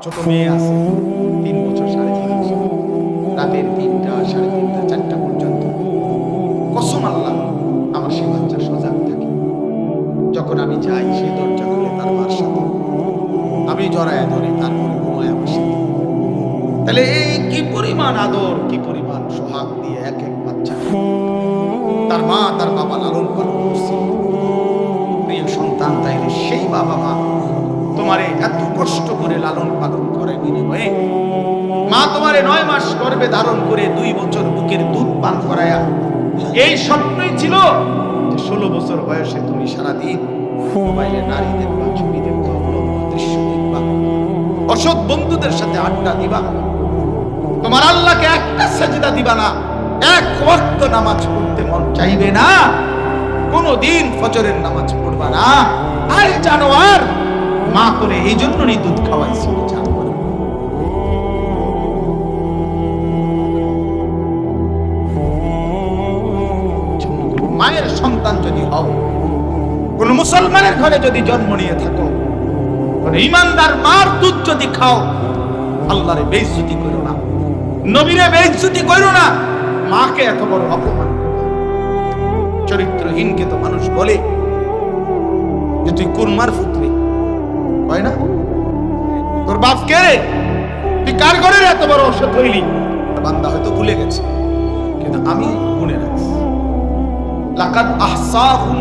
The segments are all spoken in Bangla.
ছোট মেয়ে আছে 3 বছর 3.5 বছর, রাতের 3টা 3:30 4টা পর্যন্ত কসম আল্লাহ আমার সেই বাচ্চা সজাগ থাকে। যখন আমি যাই সেই দরজা খুলে তার মার সাথে আমি জড়ায় ধরি, তারপরে ঘুমায় আমার সাথে। তাহলে এই কি পরিমাণ আদর, কি পরিমাণ সোহাগ দিয়ে এক এক বাচ্চা তার মা তার বাবা লালন পালন করছে। প্রিয় সন্তান, তাইলে সেই বাবা মা তোমারে এত কষ্ট করে লালন পালন করে, বিনিময়ে মা তোমারে 9 মাস গর্ভে ধারণ করে 2 বছর বুকের দুধ পান করায়া এই স্বপ্নই ছিল যে 16 বছর বয়সে তুমি সারাদিন মোবাইলে নারী দেখবা, ছবি দেখবা, উলঙ্গ দৃশ্য দেখবা, অসৎ বন্ধুদের সাথে আড্ডা দিবা, তোমার আল্লাহকে একটা সেজদা দিবা না, এক ওয়াক্ত নামাজ পড়তে মন চাইবে না, কোনদিন ফজরের নামাজ পড়বা না। আর জানোয়ার মা করে এই জন্যই দুধ খাওয়াইছিল জানোয়ার। মায়ের সন্তান যদি হও, কোন মুসলমানের ঘরে যদি জন্ম নিয়ে থাকো, কোন ইমানদার মার দুধ যদি খাও, আল্লাহরে বেইজ্জতি করো না, নবীরে বেইজ্জতি করো না, মাকে এত বড় অপমান করো। চরিত্রহীনকে তো মানুষ বলে যে তুই কুরমার পুত্রী, হয় না? তোর বাপ কে রে? তুই কার ঘরের এত বড় অসৎ হইলি? বান্দা হয়তো ভুলে গেছে, কিন্তু আমি মনে রাখছি। লাকাদ আহসাহুম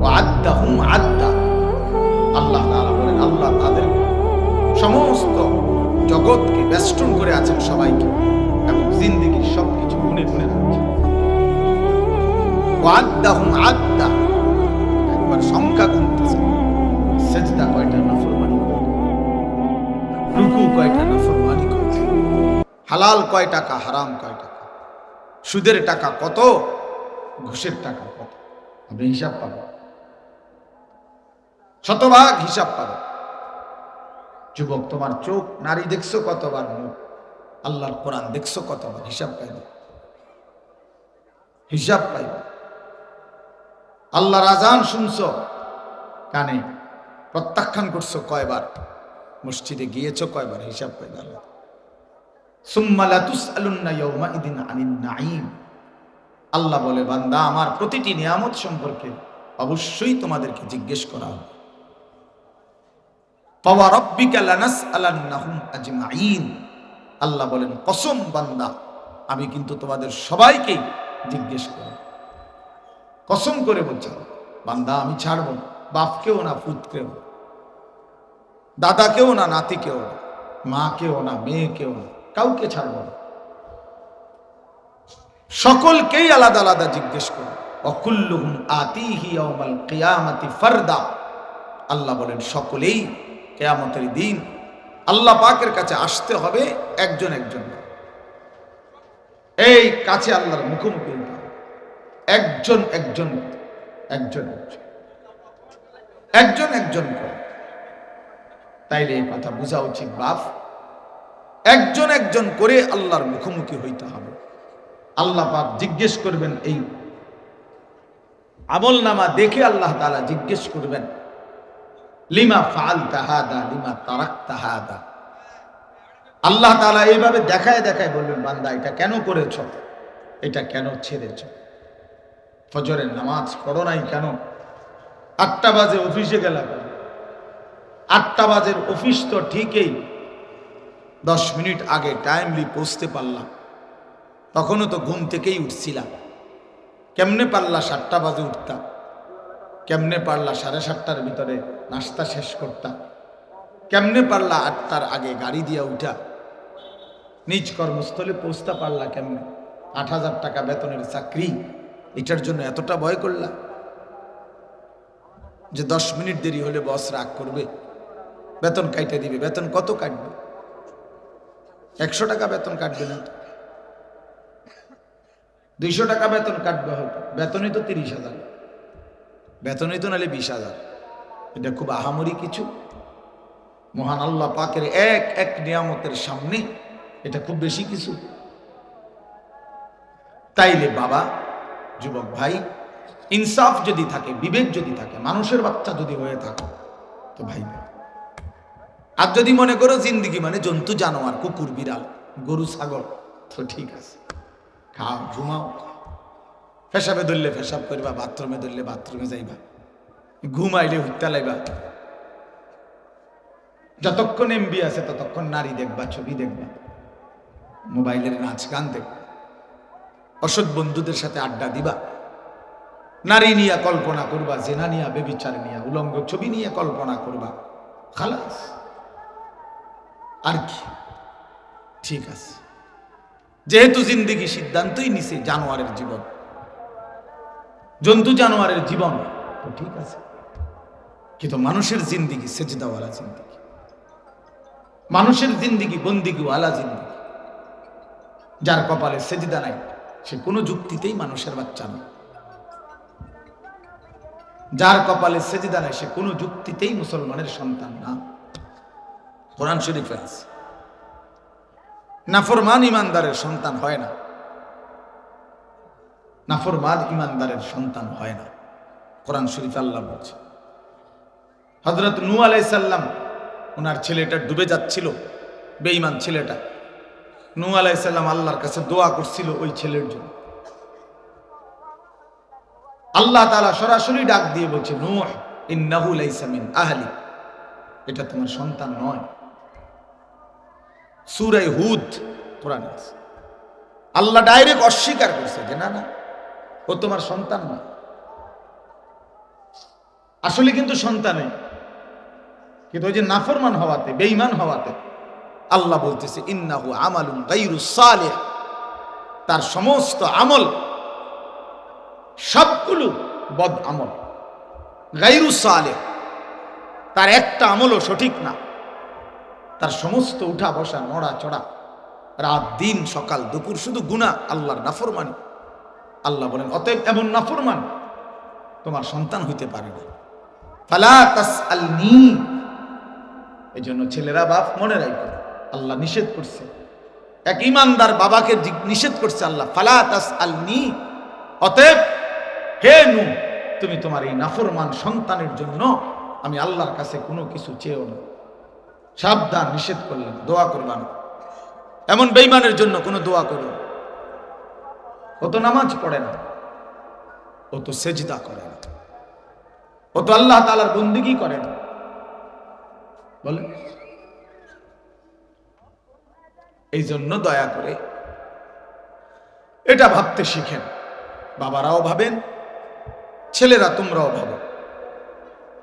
ওয়া আদ্দাহুম আদ্দা। আল্লাহ তাআলা বলেন, আল্লাহ তাদের সমস্ত জগৎকে বেষ্টন করে আছেন, সবাইকে, এবং জিন্দেগীর সবকিছু গুনে গুনে রাখছেন। ওয়া আদ্দাহুম আদ্দা, একবার সংখ্যা গুনতেছেন। সেজদা কয়টা, নাফরমানি কয়টা, রুকু কয়টা, নাফরমানি কয়টা, হালাল কয় টাকা, হারাম কয় টাকা, সুদের টাকা কত, ঘুষের টাকা কত, আপনি হিসাব পাবেন, শতভাগ হিসাব পাবেন। যুবক, তোমার চোখ নারী দেখছো কতবার, মুখ আল্লাহর কোরআন দেখছো কতবার, হিসাব পাইবে, হিসাব পাইবে। আল্লাহর আজান শুনছো কানে, প্রত্যাখ্যান করছো কয়বার, মসজিদে গিয়েছো কয়বার, হিসাব পাইবে আল্লাহ। সুম্মা লা তুসআলুন্না ইয়াওমাইদিন আনিন নাঈম। আল্লাহ বলে, বান্দা, আমার প্রতিটি নিয়ামত সম্পর্কে অবশ্যই তোমাদেরকে জিজ্ঞেস করা হবে। ওয়া রাব্বিকা লানাসআলান্নাহুম আজমাইন। আল্লাহ বলেন, কসম বান্দা, আমি কিন্তু তোমাদের সবাইকে জিজ্ঞেস করব। কসম করে বলছেন বান্দা, আমি ছাড়ব না, বাপকেও না, পুত্রকেও না, দাদাকেও না, নাতিকেও না, মাকেও না, মেয়েকেও না, কাউকে ছাড়ব না, সকলকেই আলাদা আলাদা জিজ্ঞেস করব। ওয়াকুল্লুহুম আতিহি ইয়াওমাল কিয়ামাতি ফারদা। আল্লাহ বলেন, সকলেই কিয়ামতের দিন আল্লাহ পাকের কাছে আসতে হবে একজন একজন, এই কাছে আল্লাহর মুখোমুখি একজন একজন একজন একজন একজন করে। তাইলে এই কথা বোঝা উচিত, বাপ, একজন একজন করে আল্লাহর মুখোমুখি হইতে হবে। আল্লাহ পাক জিজ্ঞেস করবেন, এই আমল নামা দেখে আল্লাহ তাআলা জিজ্ঞেস করবেন, লিমা ফাআলতা হাদা, লিমা তারাকতা হাদা। আল্লাহ তাআলা এইভাবে দেখায় দেখায় বলবেন, বান্দা, এটা কেন করেছ, এটা কেন ছেড়েছ, ফজরের নামাজ পড়ো নাই কেন, 8টা বাজে অফিসে গেলা কেন, 8টা বাজের অফিস তো ঠিকই, 10 মিনিট আগে টাইমলি পৌঁছতে পারলাম, তখনও তো ঘুম থেকেই উঠছিলাম, কেমনে পারলা 7টা বাজে উঠতাম, কেমনে পারলা 7:30টার ভিতরে নাস্তা শেষ করতাম, কেমনে পারলা 8টার আগে গাড়ি দিয়া উঠা নিজ কর্মস্থলে পৌঁছতে পারলা, কেমনে 8,000 টাকা বেতনের চাকরি, এটার জন্য এতটা ভয় করলা যে 10 মিনিট দেরি হলে বস রাগ করবে, বেতন কাটে দিবে। বেতন কত কাটবে? 100 টাকা বেতন কাটবে না, 200 টাকা বেতন কাটবে, হয়তো বেতনই তো 30,000, বেতনই তো নাহলে 20,000। এটা খুব আহামরি কিছু? মহান আল্লাহ পাকের এক এক নিয়ামতের সামনে এটা খুব বেশি কিছু? তাইলে বাবা, যুবক ভাই, ইনসাফ যদি থাকে, বিবেক যদি থাকে, মানুষের বাচ্চা যদি হয়ে থাকে, তো ভাই আর যদি মনে করো জিন্দিগি মানে জন্তু জানোয়ার, কুকুর বিড়াল গরু ছাগল, তো ঠিক আছে, খাও ঘুমাও, পেশাবে ধরলে পেশাব করবা, বাথরুমে ধরলে বাথরুমে যাইবা, ঘুমাইলে হুত্তা লাইবা, যতক্ষণ এমবি আছে ততক্ষণ নারী দেখবা, ছবি দেখবা, মোবাইলের নাচ গান দেখবা, অসৎ বন্ধুদের সাথে আড্ডা দিবা, নারী নিয়ে কল্পনা করবা, জেনা নিয়া, বেবিচার নিয়া, উলঙ্গ ছবি নিয়ে কল্পনা করবা, খালাস। আর কি? ঠিক আছে, যেহেতু জিন্দিগি সিদ্ধান্তই নিছে জানোয়ারের জীবন, জন্তু জানোয়ারের জীবন, তো ঠিক আছে, কিন্তু মানুষের জিন্দিগি সেজদাওয়ালা জিন্দিগি, মানুষের জিন্দিগি বন্দিগিওয়ালা জিন্দিগি। যার কপালে সেজদা নাই সে কোনো যুক্তিতেই মানুষের বাচ্চা নয়, যার কপালে সেজদা নাই সে কোনো যুক্তিতেই মুসলমানের সন্তান না। কোরআন শরীফে আছে, নাফরমান ইমানদারের সন্তান হয় না, নাফরমান ইমানদারের সন্তান হয় না। কোরআন শরীফে আল্লাহ বলছে, হযরত নূহ আলাইহিস সালাম, ওনার ছেলেটা ডুবে যাচ্ছিল, বেঈমান ছেলেটা, নূহ আলাইহিস সালাম আল্লাহর কাছে দোয়া করছিল ওই ছেলের জন্য। আল্লাহ তাআলা সরাসরি ডাক দিয়ে বলছে, নূহ ইন্নাহু লাইসা মিন আহলি, এটা তোমার সন্তান নয়। সূরা হুদ কোরআন আছে, আল্লাহ ডাইরেক্ট অস্বীকার করছে যে না না, ও তোমার সন্তান না। আসলে কিন্তু সন্তানই, কিন্তু ওই যে নাফরমান হওয়াতে, বেঈমান হওয়াতে আল্লাহ বলতেছে ইন্নাহু আমালুন গায়রুস সালিহ, তার সমস্ত আমল সবগুলো বদ আমল, গায়রুস সালিহ, তার একটা আমলও সঠিক না, তার সমস্ত উঠা বসা, নড়া চড়া, রাত দিন সকাল দুপুর শুধু গুনাহ, আল্লাহর নাফরমানি। আল্লাহ বলেন অতএব এমন নাফরমান তোমার সন্তান হইতে পারে না। ফালা তাসআলনি, এই জন্য ছেলেরা বাপ মনে রাখবে, আল্লাহ নিষেধ করছে, এক ইমানদার বাবাকে নিষেধ করছে আল্লাহ, ফালা তাসআলনি, অতএব হে নূহ তুমি তোমার এই নাফরমান সন্তানের জন্য আমি আল্লাহর কাছে কোনো কিছু চেয়েও না। সাবধান, নিষেধ করলেন, দোয়া করবা না, এমন বেঈমানের জন্য কোনো দোয়া করো না। ও তো নামাজ পড়ে না, ও তো সেজদা করে না, ও তো আল্লাহ তাআলার বন্দেগী করে না, বলে। এই জন্য দয়া করে এটা ভাবতে শিখেন, বাবারাও ভাবেন, ছেলেরা তোমরাও ভাবো,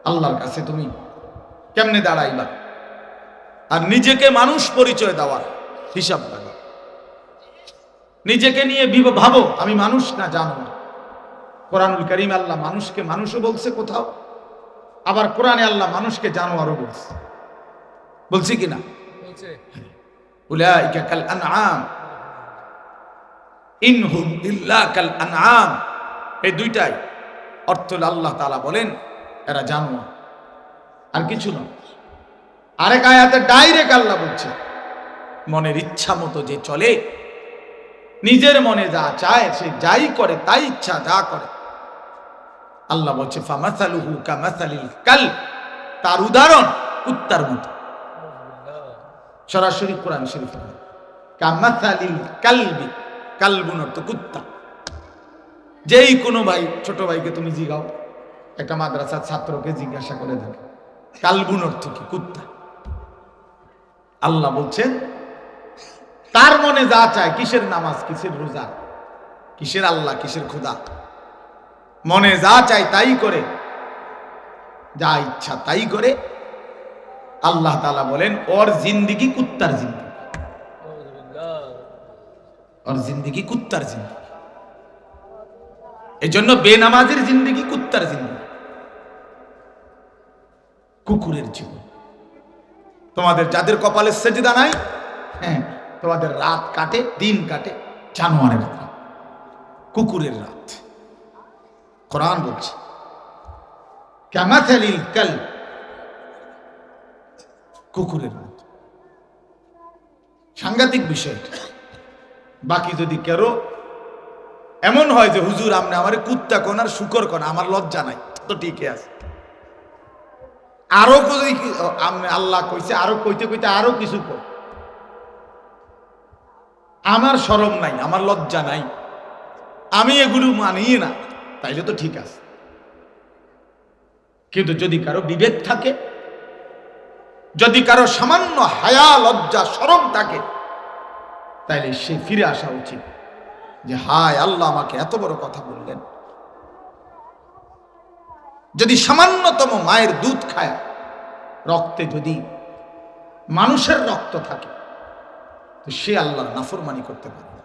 আল্লাহর কাছে তুমি কেমনে দাঁড়াইবা, আর নিজেকে মানুষ পরিচয় দেওয়ার হিসাব লাগা, নিজেকে নিয়ে ভাবো আমি মানুষ না জানোয়ার। কোরআনুল কারীম আল্লাহ মানুষকে মানুষও বলছে কোথাও, আবার কোরআনে আল্লাহ মানুষকে জানোয়ারও বলছে, বলছি কিনা? বলছে, উলাইকা কাল আনআম ইনহুম ইল্লা কাল আনআম, এই দুইটাই অর্থ আল্লাহ তাআলা বলেন এরা জানোয়ার আর কিছু না। আরেক আয়াতে ডাইরেক্ট আল্লাহ বলছে মনের ইচ্ছা মতো যে চলে, নিজের মনে যা চায় সে যাই করে, তাই ইচ্ছা যা করে, আল্লাহ বলছে ফামাসালুহু কামাসালিল কালব, তার উদাহরণ কুত্তার মতো। সরাসরি কোরআন শরীফ, কামাসালিল কালবি, কালবুন অর্থ কুত্তা। যেই কোনো ভাই ছোট ভাইকে তুমি জিগাও, একটা মাদ্রাসার ছাত্রকে জিজ্ঞাসা করে দেখো কালবুন অর্থ কি, কুত্তা। আল্লাহ বলছেন তার মনে যা চায়, কিসের নামাজ, কিসের রোজা, কিসের আল্লাহ, কিসের খোদা, মনে যা চায় তাই করে, যা ইচ্ছা তাই করে। আল্লাহ তাআলা বলেন ওর জিন্দিগি কুত্তার জিন্দিগি, ওর জিন্দিগি কুত্তার জিন্দিগি। এই জন্য বেনামাজের জিন্দিগি কুত্তার জিন্দিগি, কুকুরের জীবন। তোমাদের যাদের কপালে সেজদা নাই, হ্যাঁ, তোমাদের রাত কাটে, দিন কাটে জানোয়ারের রাত, কুকুরের রাত। কোরআন বলছে কামাসালিল কালব, কুকুরের রাত। সাংঘাতিক বিষয়। বাকি যদি কেউ এমন হয় যে হুজুর আপনি আমার কুত্তা কোন আর শুকর কোন, আমার লজ্জা নাই, তো ঠিকই আছে, আরো আল্লাহ কইছে, আরো কইতে কইতে আরো কিছু কর। আমার শরম নাই, আমার লজ্জা নাই, আমি এগুলো মানি না, তাইলে তো ঠিক আছে। কিন্তু যদি কারো বিবেক থাকে, যদি কারো সামান্য হায়া লজ্জা শরম থাকে, তাইলে সে ফিরে আসা উচিত যে হায় আল্লাহ আমাকে এত বড় কথা বললেন। যদি সামান্যতম মায়ের দুধ খায়, রক্তে যদি মানুষের রক্ত থাকে, তো সে আল্লাহর নাফরমানি করতে পারে না।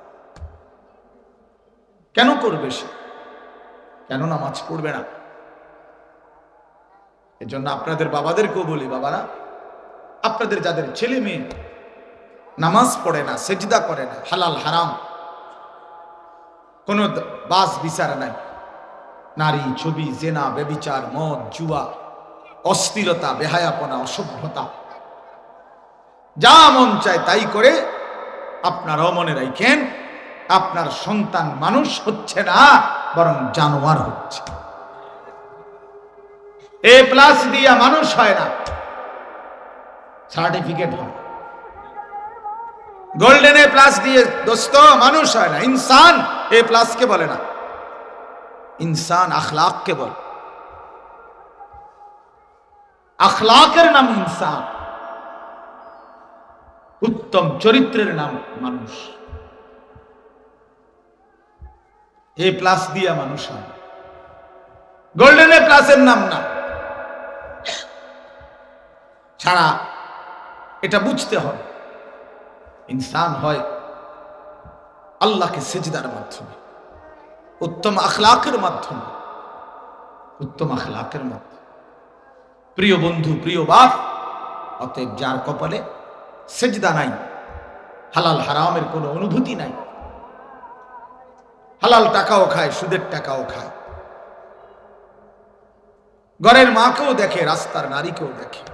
কেন করবে সে? কেন নামাজ পড়বে না? এজন্য আপনাদের বাবাদেরকেও বলি, বাবারা, আপনাদের যাদের ছেলে মেয়ে নামাজ পড়ে না, সেজদা করে না, হালাল হারাম কোনো বাস বিচার নাই, নারী, ছবি, জেনা, ব্যভিচার, মদ, জুয়া, অস্থিরতা, বেহায়াপনা, অসভ্যতা, যা মন চায় তাই করে, আপনারাও মনে রাখেন আপনার সন্তান মানুষ হচ্ছে না, বরং জানোয়ার হচ্ছে। A+ দিয়া মানুষ হয় না, সার্টিফিকেট হয়। গোল্ডেন A+ দিয়ে দোস্ত মানুষ হয় না। ইনসান A+ কে বলে না, ইনসান আখলাক কে বলে। আখলাকের নাম ইনসান, উত্তম চরিত্রের নাম মানুষ। A+ দিয়া মানুষ হয়, গোল্ডেন A+ এর নাম না। ছাড়া এটা বুঝতে হবে, ইনসান হয় আল্লাহকে সেজদার মাধ্যমে, উত্তম আখলাকের মাধ্যমে, উত্তম আখলাকের মাধ্যমে। প্রিয় বন্ধু, প্রিয় বাপ, অতএব যার কপালে সেজদা নাই, হালাল হারামের কোনো অনুভূতি নাই, হালাল টাকাও খায়, সুদের টাকাও খায়, ঘরের মাকেও দেখে, রাস্তার নারীকেও দেখে,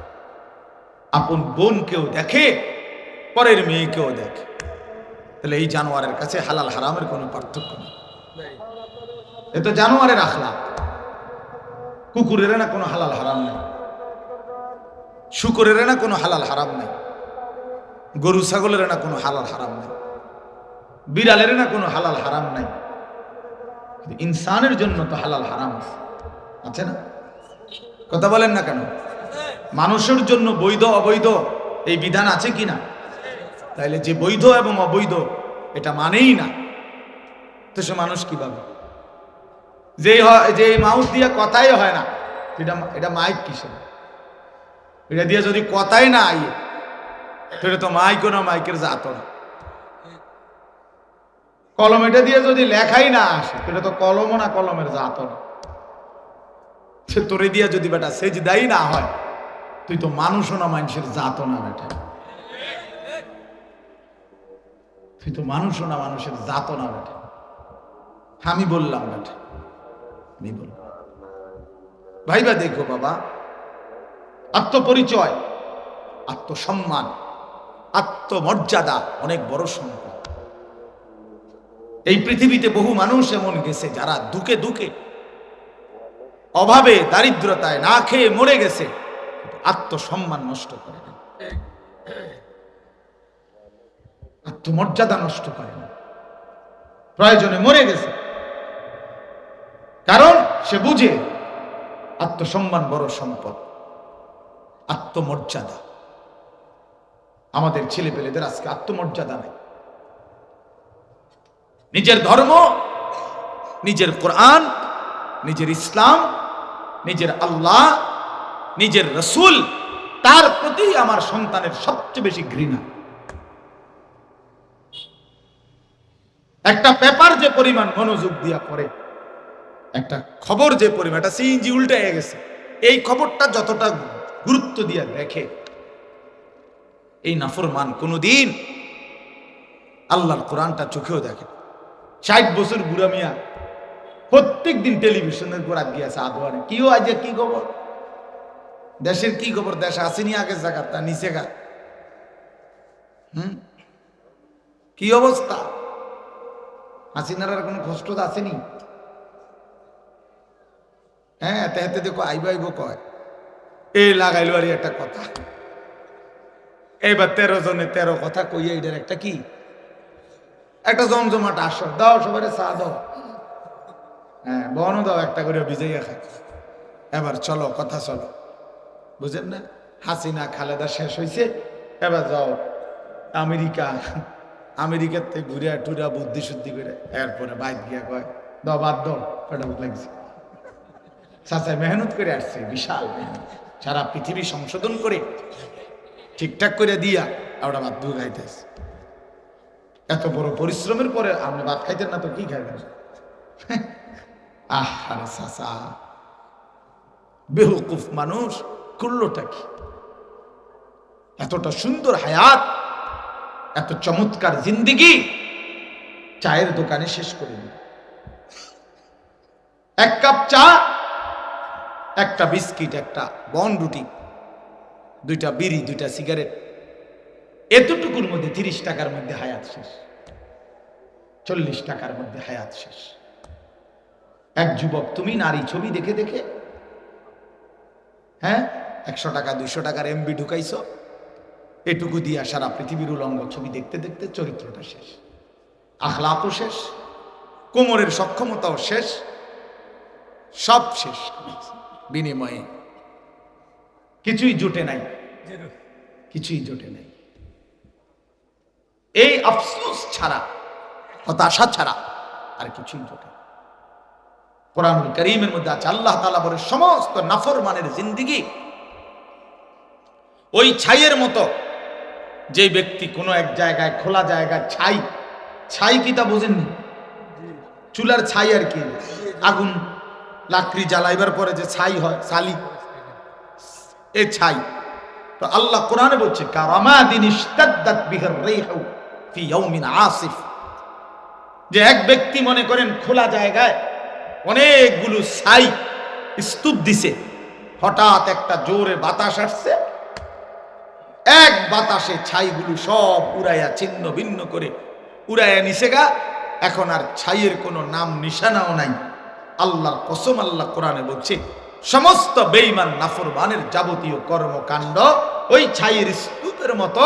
আপন বোনকেও দেখে, পরের মেয়েকেও দেখে, তাহলে এই জানোয়ারের কাছে হালাল হারামের কোনো পার্থক্য নেই। এ তো জানোয়ারের আখলাক। কুকুরের না কোনো হালাল হারাম নাই, শুকরের না কোনো হালাল হারাম নাই, গরু ছাগলের না কোনো হালাল হারাম নাই, বিড়ালের না কোনো হালাল হারাম নাই। ইনসানের জন্য তো হালাল হারাম আছে না? কথা বলেন না কেন? মানুষের জন্য বৈধ অবৈধ এই বিধান আছে কি না? তাইলে যে বৈধ এবং অবৈধ এটা মানেই না, তো সে মানুষ কিভাবে? যে মাউস দিয়ে কথাই হয় না, এটা মাইক কিসের? এটা দিয়ে যদি কথাই না আইয়ে, এটা তো মাইকও না, মাইকের জাতও না। কলম এটা দিয়ে যদি লেখাই না আসে, এটা তো কলমও না, কলমের জাতও না। সে তোরে দিয়ে যদি বেটা সেজদাই না হয়, তুই তো মানুষও না, মানুষের জাতও না বেটা, তুই তো মানুষও না, মানুষের জাতও না বেটা। আমি বললাম বেটা, আমি বললাম। ভাইবা দেখো বাবা, আত্মপরিচয়, আত্মসম্মান, আত্মমর্যাদা অনেক বড় সম্পদ। এই পৃথিবীতে বহু মানুষ এমন গেছে যারা দুকে দুকে, অভাবে, দারিদ্রতায় না খেয়ে মরে গেছে, আত্মসম্মান নষ্ট করে না, আত্মমর্যাদা নষ্ট করে না, প্রয়োজনে মরে গেছে। কারণ সে বুঝে আত্মসম্মান বড় সম্পদ, আত্মমর্যাদা। আমাদের ছেলে পেলেদের আজকে আত্মমর্যাদা নাই। নিজের ধর্ম, নিজের কোরআন, নিজের ইসলাম, নিজের আল্লাহ, নিজের রসুল, তার প্রতি আমার সন্তানের সবচেয়ে বেশি ঘৃণা। একটা পেপার যে পরিমাণ মনোযোগ দিয়া পড়ে, একটা খবর যে পরিমাণ, একটা সিএনজি উল্টে গেছে, এই খবরটা যতটা গুরুত্ব দিয়া দেখে, এই নাফরমান কোনদিন আল্লাহর কোরআনটা চোখেও দেখে। 60 বছর বুড়া মিয়া প্রত্যেক দিন টেলিভিশনের উপর গিয়েছে আদোয়ারে, কি আজ কি খবর, দেশের কি খবর, দেশে আসেনি আগে জায়গা তা নিচে গা, কি অবস্থা, হাসিনার আর কোনো কষ্ট আসেনি? হ্যাঁ, এতে দেখো আইব আইব কয়, এই লাগাইলো আর একটা কথা, এইবার 13 জনে 13 কথা কইয়া এটার একটা কি একটা জমজমাট আসর দাও, সবাই চা দাও, হ্যাঁ বনও দাও, একটা করে ভিজাইয়া খায়। এবার চলো কথা চলো, বুঝেন না? হাসিনা খালেদা শেষ হয়েছে, এবার যাও আমেরিকাতে ঘুরে টুরা বুদ্ধি শুদ্ধি করে এরপরে বাইক গিয়া কয় দাও বাদ দাও, কয়টা বুক লাগছে। চাচাই মেহনত করে আসছে, বিশাল মেহনত, সারা পৃথিবী সংশোধন করে ঠিকঠাক করে দিয়া ওটা ভাত দু খাইতেছে। এত বড় পরিশ্রমের পরে আপনি ভাত খাইতেন না তো কি খাইতেন? আরে চাচা বেহুকুফ মানুষ, করলোটা কি? এতটা সুন্দর হায়াত, এত চমৎকার জিন্দিগি চায়ের দোকানে শেষ করে দিল। এক কাপ চা, একটা বিস্কিট, একটা বন রুটি, দুইটা বিড়ি, দুইটা সিগারেট, এতটুকুর মধ্যে 30 টাকার মধ্যে হায়াত শেষ, 40 টাকার মধ্যে হায়াত শেষ। এক যুবক, তুমি নারী ছবি দেখে দেখে, হ্যাঁ 100 টাকা 200 টাকার এমবি ঢুকাইছো, এটুকু দিয়া সারা পৃথিবীর উলঙ্গ ছবি দেখতে দেখতে চরিত্রটা শেষ, আখলাকও শেষ, কোমরের সক্ষমতাও শেষ, সব শেষ। বিনিময়ে কিছুই জোটে নাই, কিছুই জোটে নাই। এই আফসোস ছাড়া, হতাশা ছাড়া আর কিছুই জোটে। কোরআনুল কারীমের মধ্যে আছে আল্লাহ তাআলা বলে সমস্ত নাফরমানের জিন্দেগি ওই ছাইয়ের মতো, যে ব্যক্তি কোনো এক জায়গায় খোলা জায়গায় ছাই কি তা বোঝেননি? চুলার ছাই আর কি, আগুন লাকড়ি জ্বালাইবার পরে যে ছাই হয়, সালি, এই ছাই। তো আল্লাহ কোরআনে বলছে কারামাদিন ইশতাদ্দাত বিহির রিহু ফি ইয়াউমিন আসিফ, যে এক ব্যক্তি মনে করেন খোলা জায়গায় অনেকগুলো ছাই স্তূপ দিছে, হঠাৎ একটা জোরে বাতাস আসছে, এক বাতাসে ছাইগুলো সব উড়াইয়া ছিন্ন ভিন্ন করে উড়াইয়া নিছে গা। এখন আর ছাইয়ের কোনো নাম নিশানাও নাই। আল্লাহর কসম, আল্লাহ কোরআনে বলছে সমস্ত বেঈমান নাফরমানের যাবতীয় কর্মকাণ্ড ওই ছাইয়ের স্তূপের মতো,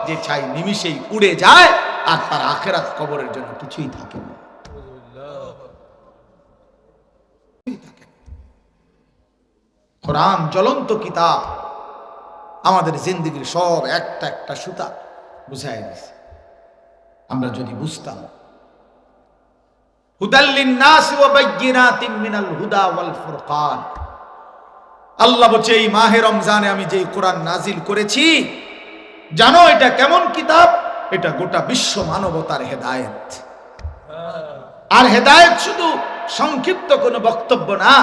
যে ছাই নিমিষেই উড়ে যায় আর তার আখিরাত কবরের জন্য কিছুই থাকে না। কোরআন জ্বলন্ত কিতাব, আমাদের জিন্দেগির সব একটা একটা সুতা বুঝাই দিছে। আমরা যদি বুঝতাম, হুদাল লিন-নাস ওয়া বাইয়িনাতিন মিনাল হুদা ওয়াল ফুরকান, আল্লাহ বলছে এই মাহে রমজানে আমি যেই কোরআন নাজিল করেছি, জানো এটা কেমন কিতাব? এটা গোটা বিশ্ব মানবতার হেদায়েত। আর হেদায়েত শুধু সংক্ষিপ্ত কোনো বক্তব্য না,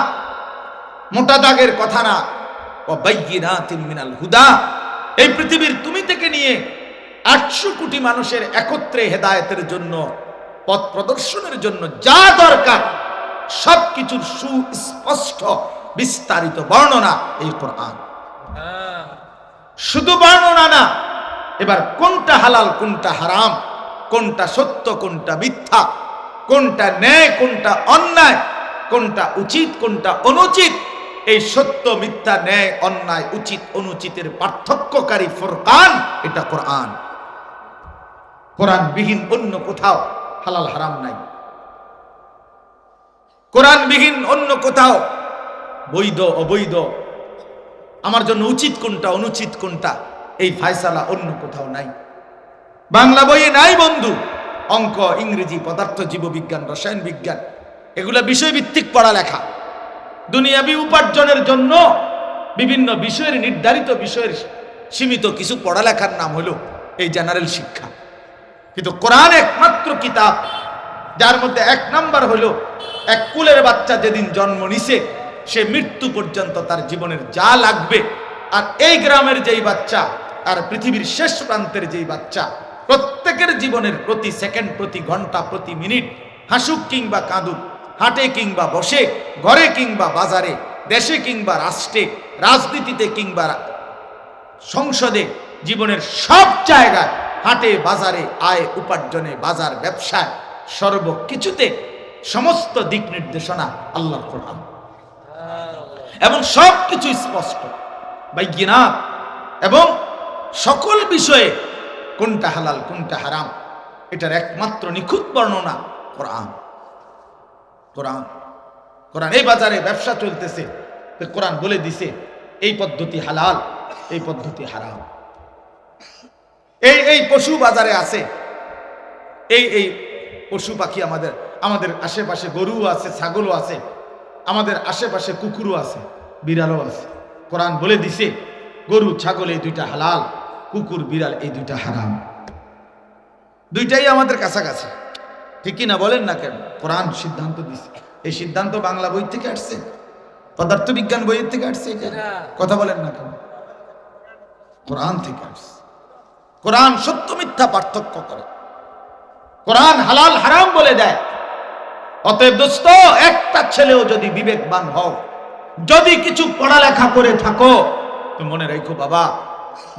মোটা দাগের কথা না। ওয়া বাইয়িনাতিন মিনাল হুদা, এই পৃথিবীর তুমি থেকে নিয়ে 800 কোটি মানুষের একত্রে হেদায়েতের জন্য, পথ প্রদর্শনের জন্য যা দরকার সবকিছুর সুস্পষ্ট বিস্তারিত বর্ণনা এই কোরআন। শুধু বর্ণনা না, এবার কোনটা হালাল কোনটা হারাম, কোনটা সত্য কোনটা মিথ্যা, কোনটা ন্যায় কোনটা অন্যায়, কোনটা উচিত কোনটা অনুচিত, এই সত্য মিথ্যা ন্যায় অন্যায় উচিত অনুচিতের পার্থক্যকারী ফুরকান এটা কোরআন। কোরআন বিহীন অন্য কোথাও হালাল হারাম নাই, কোরআন বিহীন অন্য কোথাও বৈধ অবৈধ, আমার জন্য উচিত কোনটা অনুচিত কোনটা, এই ফায়সালা অন্য কোথাও নাই। বাংলা বইয়ে নাই বন্ধু। অঙ্ক, ইংরেজি, পদার্থ, জীববিজ্ঞান, রসায়ন বিজ্ঞান, এগুলা বিষয়ভিত্তিক পড়ালেখা। দুনিয়াবি উপার্জনের জন্য বিভিন্ন বিষয়ের, নির্ধারিত বিষয়ের সীমিত কিছু পড়ালেখার নাম হলো এই জেনারেল শিক্ষা। কিন্তু কোরআন একমাত্র কিতাব যার মধ্যে 1 নাম্বার হলো এক কুলের বাচ্চা যেদিন জন্ম নিছে সে মৃত্যু পর্যন্ত তার জীবনের যা লাগবে, আর এই গ্রামের যেই বাচ্চা আর পৃথিবীর শেষ প্রান্তের যেই বাচ্চা, প্রত্যেকের জীবনের প্রতি সেকেন্ড, প্রতি ঘন্টা, প্রতি মিনিট, হাসুক কিংবা কাঁদুক, হাঁটে কিংবা বসে, ঘরে কিংবা বাজারে, দেশে কিংবা রাষ্ট্রে, রাজনীতিতে কিংবা সংসদে, জীবনের সব জায়গায়, হাটে বাজারে, আয় উপার্জনে, বাজার ব্যবসায়, সর্বকিছুতে সমস্ত দিক নির্দেশনা আল্লাহর কোরআন, এবং সবকিছু স্পষ্ট। বাইয়িনাত, এবং সকল বিষয়ে কোনটা হালাল কোনটা হারাম এটার একমাত্র নিখুঁত বর্ণনা কোরআন। কোরআন কোরআন এই বাজারে ব্যবসা চলতেছে, কোরআন বলে দিছে এই পদ্ধতি হালাল, এই পদ্ধতি হারাম। এই পশু বাজারে আছে, এই পশু পাখি আমাদের আশেপাশে গরুও আছে, ছাগলও আছে, আমাদের আশেপাশে কুকুরও আছে, বিড়ালও আছে। কোরআন বলে দিছে গরু ছাগল এই দুইটা হালাল, কুকুর বিড়াল এই দুইটা হারাম। দুইটাই আমাদের কাছাকাছি, ঠিক কি না বলেন না কেন? কোরআন সিদ্ধান্ত দিছে। এই সিদ্ধান্ত বাংলা বই থেকে আসছে, পদার্থবিজ্ঞান বইয়ের থেকে আসছে? কথা বলেন না কেন? কোরআন থেকে আসছে। কোরআন সত্য মিথ্যা পার্থক্য করে, কোরআন হালাল হারাম বলে দেয়। অতএব দোস্ত, একটা ছেলেও যদি বিবেকবান হও, যদি কিছু পড়ালেখা করে থাকো, তো মনে রাখো বাবা,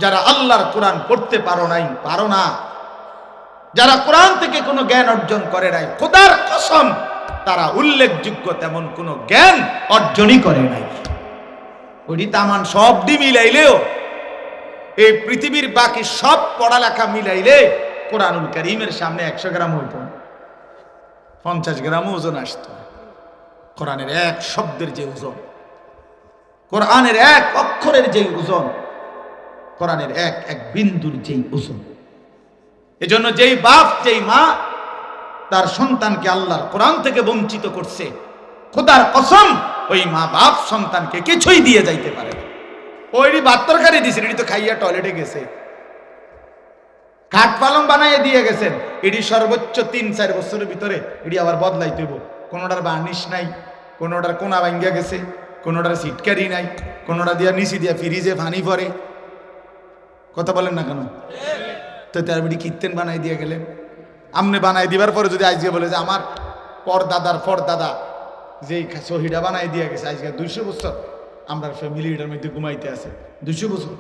যারা আল্লাহর কোরআন পড়তে পারো না, যারা কোরআন থেকে কোনো জ্ঞান অর্জন করে নাই, খোদার কসম তারা উল্লেখযোগ্য তেমন কোনো জ্ঞান অর্জনই করে নাই। ওই তামান সব দি মিলাইলেও, এই পৃথিবীর বাকি সব পড়ালেখা মিলাইলে কোরআনুল কারীমের সামনে 100 গ্রাম হইত, 50 গ্রামও ওজন আসতো। কোরআনের এক শব্দের যে ওজন, কোরআনের এক অক্ষরের যে ওজন, কোরআনের এক বিন্দুর যেই ওজন। এজন্য যেই বাপ যেই মা তার সন্তানকে আল্লাহর কোরআন থেকে বঞ্চিত করছে, খোদার কসম ওই মা বাপ সন্তানকে কিছুই দিয়ে যাইতে পারে না। ওইটি ভাত তরকারি দিয়েছেন, এটি তো খাইয়া টয়লেটে গেছে, কাঠ পালং বানাইয়া দিয়ে গেছেন, এটি সর্বোচ্চ 3-4 বছরের ভিতরে এটি আবার বদলাইতে হইব। কোনোটার বার্নিশ নাই, কোনোটার কোনা ভাঙ্গিয়া গেছে, কোনোটার সিটকারি নাই, কোনোটা দিয়া নিচি দিয়া ফ্রিজে পানি পরে। কথা বলেন না কেন? তো তার বেটি কীর্তেন বানাই দিয়ে গেলেন। আমনে বানাই দিবার পরে যদি আজকে বলে যে আমার পরদাদা যেই শহীদা বানাই দিয়ে গেছে, আজকে 200 বছর আমরা ফ্যামিলি এটার মধ্যে ঘুমাইতে আছে, 200 বছর।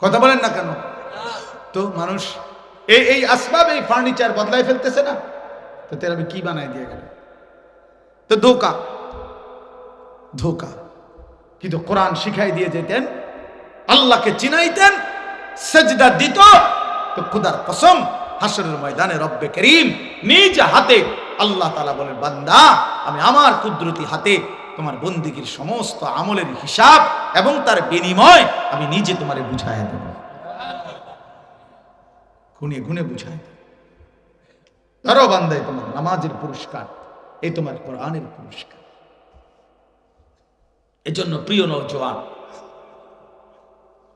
কথা বলেন না কেন? তো মানুষ এই আসবাব, এই ফার্নিচার বদলাই ফেলতেছে না, তো তেরা কি বানাই দিয়ে গেল? তো ধোকা। কিন্তু কোরআন শিখাই দিয়ে যেতেন, আল্লাহকে চিনাইতেন, সেজদা দিত, তো খোদার কসম হাসরের ময়দানে রব্বে করিম নিজ হাতে আল্লাহ তাআলা বলেন, বান্দা আমি আমার কুদরতি হাতে তোমার বন্দিগির সমস্ত আমলের হিসাব এবং তার বিনিময় আমি নিজে তোমারে বুঝাইয়া দেব, গুনে গুনে বুঝাই দেব। ধরো বান্দাই তোমার নামাজের পুরস্কার, এই তোমার কোরআনের পুরস্কার। এজন্য প্রিয় নওজোয়ান,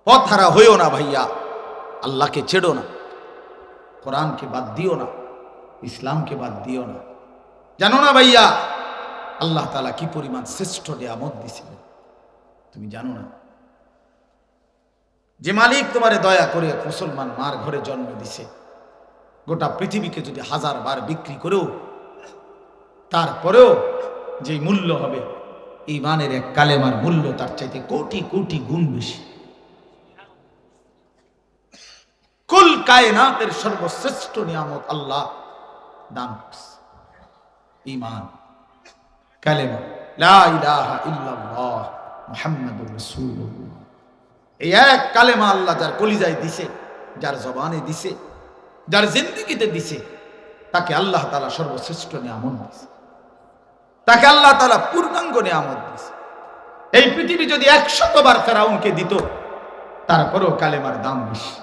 পথহারা হইও না ভাইয়া, আল্লাহকে ছেড়ো না, কোরআনকে বাদ দিও না, ইসলামকে বাদ দিও না। জানো না ভাইয়া, আল্লাহ তাআলা কি পরিমাণ শ্রেষ্ঠ নিয়ামত দিয়েছিলেন তুমি জানো না? যে মালিক তোমারে দয়া করে মুসলমান মার ঘরে জন্ম দিছে, গোটা পৃথিবীকে যদি 1000 বার বিক্রি করেও তারপরেও যে মূল্য হবে, ঈমানের এক কালেমার মূল্য তার চাইতে কোটি কোটি গুণ বেশি। কুল কায়নাতের সর্বশ্রেষ্ঠ নিয়ামত আল্লাহ দান করছে, ঈমান, কালেমা লা ইলাহা ইল্লাল্লাহ মুহাম্মাদুর রাসূলুল্লাহ। এই এক কালেমা আল্লাহ যার কলিজায় দিছে, যার জবানে দিছে, যার জিন্দেগিতে দিছে, তাকে আল্লাহ তাআলা সর্বশ্রেষ্ঠ নিয়ামত দিছে, তাকে আল্লাহ তাআলা পূর্ণাঙ্গ নিয়ামত দিছে। এই পৃথিবী যদি 100 বার ফেরাউনকে দিত, তারপরেও কালেমার দাম বেশি।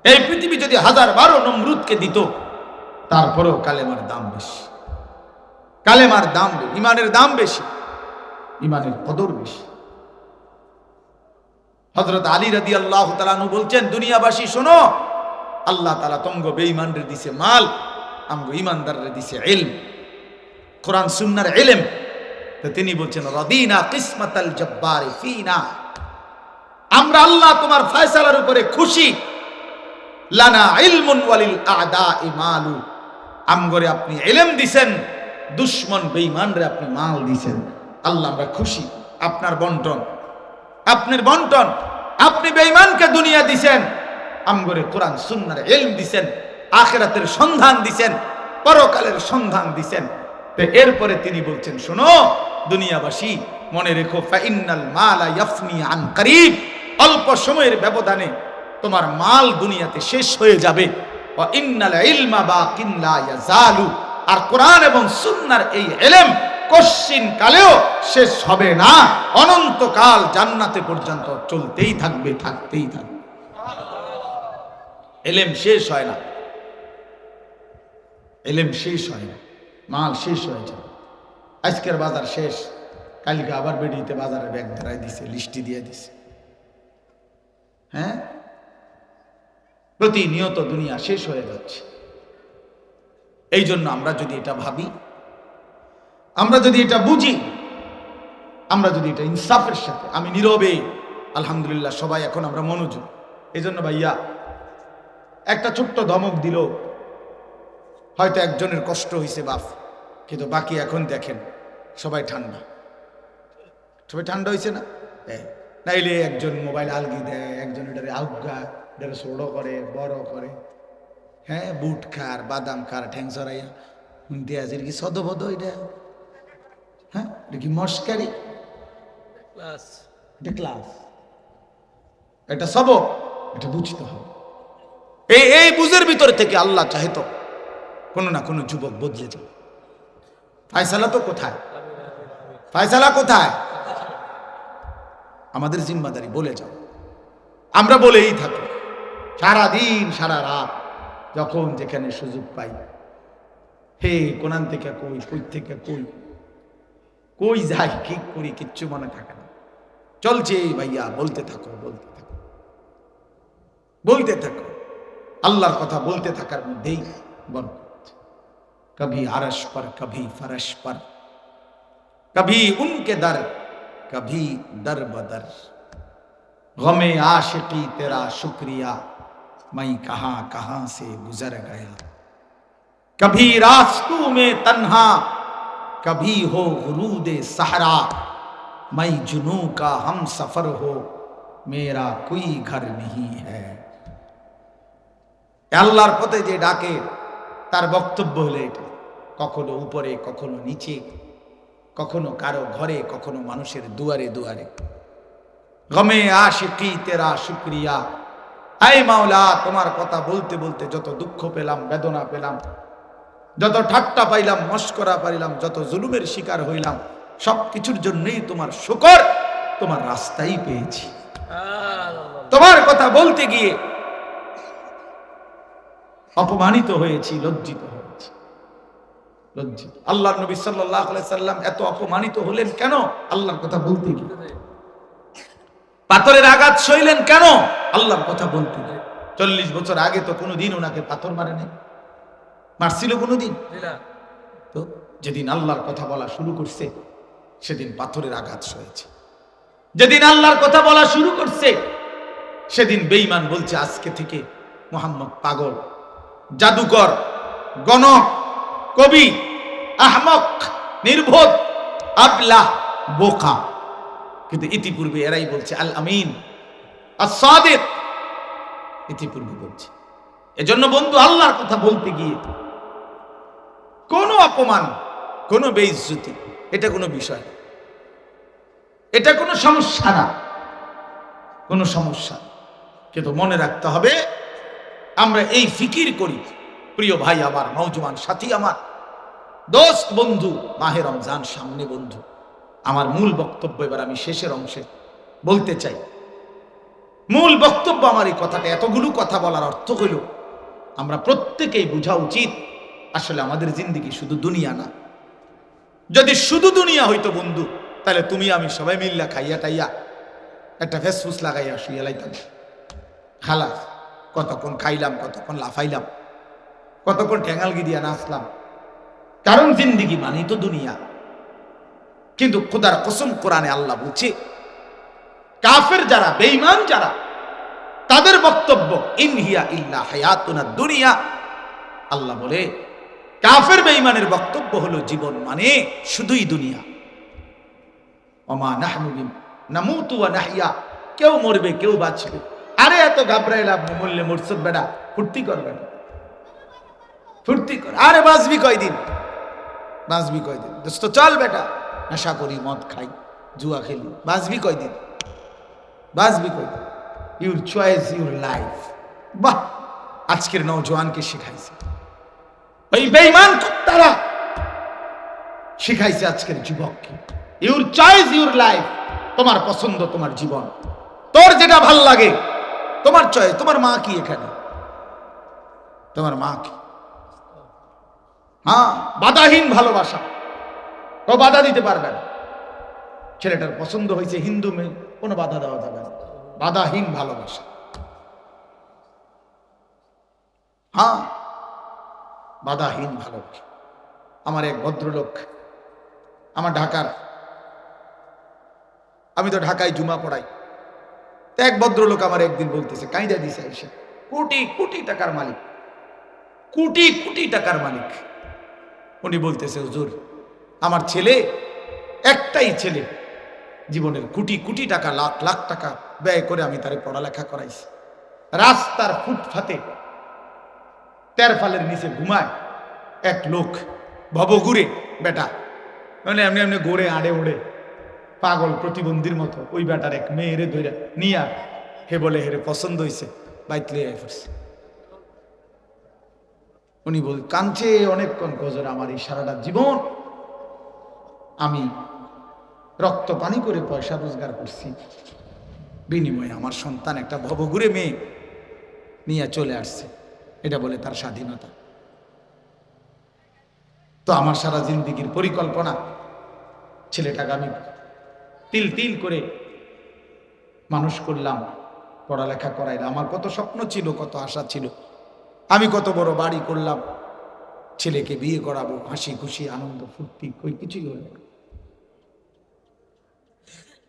এই পৃথিবী যদি 1000 বারও নমরুদকে দিত, তারপরেও কালেমার দাম বেশি। কালেমার দাম, ইমানের দাম বেশি, ইমানের কদর বেশি। হযরত আলী রাদিয়াল্লাহু তাআলা আনহু বলছেন, দুনিয়াবাসী শোনো, আল্লাহ তাআলা তমগো বেঈমানরে দিছে মাল, আমগো ঈমানদাররে দিছে ইলম, কোরআন সুন্নাহর ইলম। তো তিনি বলছেন, রাদিনা কিসমাতাল জব্বারি ফিনা, আমরা আল্লাহ তোমার ফয়সালার উপরে খুশি। লানা ইলমুন ওয়ালিল আ'দাই মালু, আমগরে আপনি ইলম দিছেন, দুশমন বেঈমানরে আপনি মাল দিছেন। আল্লাহ আমরা খুশি, আপনার বন্টন, আপনার বন্টন। আপনি বেঈমানকে দুনিয়া দিছেন, আমগরে কোরআন সুন্নাহর ইলম দিছেন, আখিরাতের সন্ধান দিছেন, পরকালের সন্ধান দিছেন। তো এরপরে তিনি বলছেন, শোনো দুনিয়াবাসী, মনে রেখো ফাইন্নাল মালা ইয়াফনি আন করিব, অল্প সময়ের ব্যবধানে তোমার মাল দুনিয়াতে শেষ হয়ে যাবে। ওয়া ইন্নাল ইলমা বাকিন লা ইয়াজালু, আর কোরআন এবং সুন্নাহর এই ইলম কশিন কালেও শেষ হবে না, অনন্তকাল জান্নাতে পর্যন্ত চলতেই থাকবে, থাকতেই থাকবে। ইলম শেষ হয় না, ইলম শেষ হয় না, মাল শেষ হয়ে যায়। আজকের বাজার শেষ, কালকে আবার বেরিয়েতে বাজারে ব্যাগ ধরাই দিছে, লিস্টি দিয়ে দিছে। হ্যাঁ, প্রতিনিয়ত দুনিয়া শেষ হয়ে যাচ্ছে। এই জন্য আমরা যদি এটা ভাবি, আমরা যদি এটা বুঝি, আমরা যদি এটা ইনসাফের সাথে, আমি নীরবে আলহামদুলিল্লাহ সবাই এখন আমরা মনোযোগ। এই জন্য ভাইয়া একটা ছোট্ট ধমক দিল, হয়তো একজনের কষ্ট হয়েছে বাপ, কিন্তু বাকি এখন দেখেন সবাই ঠান্ডা, সবাই ঠান্ডা হয়েছে না? নাইলে একজন মোবাইল আলগি দেয়, একজন এটারে আউগা, এটারে ছোড়ো করে, বড় করে, হ্যাঁ, বুট খার, বাদাম খার, ঠ্যাং সরাইয়া দেয়া যে কি সদবদ, এটা হ্যাঁ, এটা কি মস্কারি, এটা ক্লাস, এটা সবক, এটা বুঝতে হবে। এই বুঝের ভিতর থেকে আল্লাহ চাহে তো কোনো না কোনো যুবক বদলে যাবে। ফায়সালা তো কোথায়? ফায়সালা কোথায়? আমাদের জিম্মাদারি বলে যাও, আমরা বলেই থাকি সারা দিন সারা রাত, যখন যেখানে সুযোগ পাই, হে কোনান থেকে কই, কই থেকে কই, কই যাই, কি করি কিচ্ছু মনে থাকে না, চলছে ভাইয়া, বলতে থাকো, বলতে থাকো, বলতে থাকো, আল্লাহর কথা বলতে থাকার মধ্যেই বরকত। কভি আরশ পর, কভি ফরশ পর, কভি উনকে দর, कभी दर बदर, गमे आशिकी तेरा शुक्रिया, मैं कहां कहां से गुजर गया, कभी रास्तों में तन्हा, कभी हो गुरूदे सहरा, मैं जुनू का हम सफर हो, मेरा कोई घर नहीं है। আল্লাহর পথে যে ডাকে তার বক্তব্য হলো এটা, কখনো উপরে, কখনো নিচে, কখনো কারো ঘরে, কখনো মানুষের দুয়ারে দুয়ারে। গমে আশিকি তেরা শুকরিয়া, আয় মাওলা, তোমার কথা বলতে বলতে যত দুঃখ পেলাম, বেদনা পেলাম, যত ঠাট্টা পাইলাম, মস্করা পাইলাম, যত জুলুমের শিকার হইলাম, সব কিছুর জন্যই তোমার শুকর, তোমার রাস্তাই পেয়েছি। তোমার কথা বলতে গিয়ে অপমানিত হয়েছি, লজ্জিত হয়েছি, লজ্জিত। আল্লাহর নবী সাল্লাল্লাহু আলাইহি সাল্লাম এত অপমানিত হলেন কেন? আল্লাহর কথা বলতে গিয়ে। পাথরের আঘাত সইলেন কেন? আল্লাহর কথা বলতে গিয়ে। 40 বছর আগে তো কোনোদিন ওনাকে পাথর মারে নাই, মারছিল কোনোদিন? তো যেদিন আল্লাহর কথা বলা শুরু করছে সেদিন পাথরের আঘাত সয়েছে। যেদিন আল্লাহর কথা বলা শুরু করছে সেদিন বেঈমান বলছে আজকে থেকে মুহাম্মদ পাগল, জাদুকর, গণক, কবি, আহমক, নির্বোধ, আবলা, বোকা। কিন্তু ইতিপূর্বে এরাই বলছে আল আমিন, আস-সাদিক, ইতিপূর্বে বলছে। এজন্য বন্ধু, আল্লাহর কথা বলতে গিয়ে কোনো অপমান, কোনো বেইজ্জতি, এটা কোনো বিষয় না, এটা কোনো সমস্যা না, কোনো সমস্যা। কিন্তু মনে রাখতে হবে, আমরা এই ফিকির করি, প্রিয় ভাই আমার, নওজোয়ান সাথী আমার, দোস্ত, বন্ধু, মাহে রমজান সামনে বন্ধু। আমার মূল বক্তব্য এবার আমি শেষের অংশে বলতে চাই। মূল বক্তব্য আমার এই কথাটা, এতগুলো কথা বলার অর্থ হইল আমরা প্রত্যেকেই বোঝা উচিত আসলে আমাদের জিন্দেগি শুধু দুনিয়া না। যদি শুধু দুনিয়া হইতো বন্ধু, তাহলে তুমি আমি সবাই মিল্লা খাইয়া টাইয়া একটা ফেসফুস লাগাইয়া শুয়ে লাইতাম, খালাস। কতক্ষণ খাইলাম, কতক্ষণ লাফাইলাম, কতক্ষণ ঠ্যাঙালগি দিয়া নাচলাম, কারণ জিন্দেগি মানেই তো দুনিয়া। কিন্তু খোদার কসম, কোরআনে আল্লাহ বলছে কাফের যারা, বেঈমান যারা, তাদের বক্তব্য ইন হিয়া ইল্লা হায়াতুনা দুনিয়া। আল্লাহ বলে কাফের বেঈমানের বক্তব্য হলো জীবন মানে শুধুই দুনিয়া। ওমা নাহনু নামুতু ওয়া নাহইয়া, কেউ মরবে কেউ বাঁচবে। আরে এত ঘাবড়াইলাম, মরলে মরছুক বেটা, ফুর্তি করবে না, ফুর্তি কর। আরে বাঁচবি কয়দিন, বাঁচবি কয়দিন, দোস্ত চল বেটা, নেশা করি, মদ খাই, জুয়া খেলি, বাঁচবি কয়দিন? বাঁচবি কয়দিন? Your choice your life. বাহ, আজকের নওজোয়ানকে শিখাইছে, ওই বেঈমান কুত্তারা শিখাইছে আজকের যুবককে, ইউর চয়েস ইউর লাইফ। তোমার পছন্দ, তোমার জীবন, তোর যেটা ভাল লাগে, তোমার চয়েস। তোমার মা কি এখানে? তোমার মা কি? হ্যাঁ, বাধাহীন ভালোবাসা, কেউ বাধা দিতে পারবে না। ছেলেটার পছন্দ হয়েছে হিন্দু মেয়ে, কোনো বাধা দেওয়া যাবে না, বাধাহীন ভালোবাসা। হ্যাঁ, বাধাহীন ভালোবাসা। আমার এক ভদ্রলোক, আমার ঢাকার, আমি তো ঢাকায় জুমা পড়াই, এক ভদ্রলোক আমার একদিন বলতেছে, কাইদা দিছে এসে, কোটি কোটি টাকার মালিক, কোটি কোটি টাকার মালিক। উনি বলতেছে, হুজুর আমার ছেলে, একটাই ছেলে, জীবনের কোটি কোটি টাকা, লাখ লাখ টাকা ব্যয় করে আমি তারে পড়ালেখা করাইছি। রাস্তার ফুটপাতে তেরফালের নিচে ঘুমায় এক লোক, ভবঘুরে বেটা, মানে এমনি এমনি গড়ে আড়ে ওড়ে পাগল প্রতিবন্ধীর মতো ওই বেটার এক মেয়েরে ধরে নিয়া, হে বলে হেরে পছন্দ হয়েছে, বাইতলে পড়ছে। উনি বল কাঁদছে অনেকক্ষণ, গজর আমার এই সারাটা জীবন আমি রক্ত পানি করে পয়সা রোজগার করছি, বিনিময়ে আমার সন্তান একটা ভবঘুরে মেয়ে নিয়ে চলে আসছে, এটা বলে তার স্বাধীনতা। তো আমার সারা জিন্দিগির পরিকল্পনা, ছেলেটাকে আমি তিল তিল করে মানুষ করলাম, পড়ালেখা করাইলাম। আমার কত স্বপ্ন ছিল, কত আশা ছিল, আমি কত বড় বাড়ি করলাম, ছেলেকে বিয়ে করাবো, হাসি খুশি আনন্দ ফুর্তি, কই কিছুই হলো না।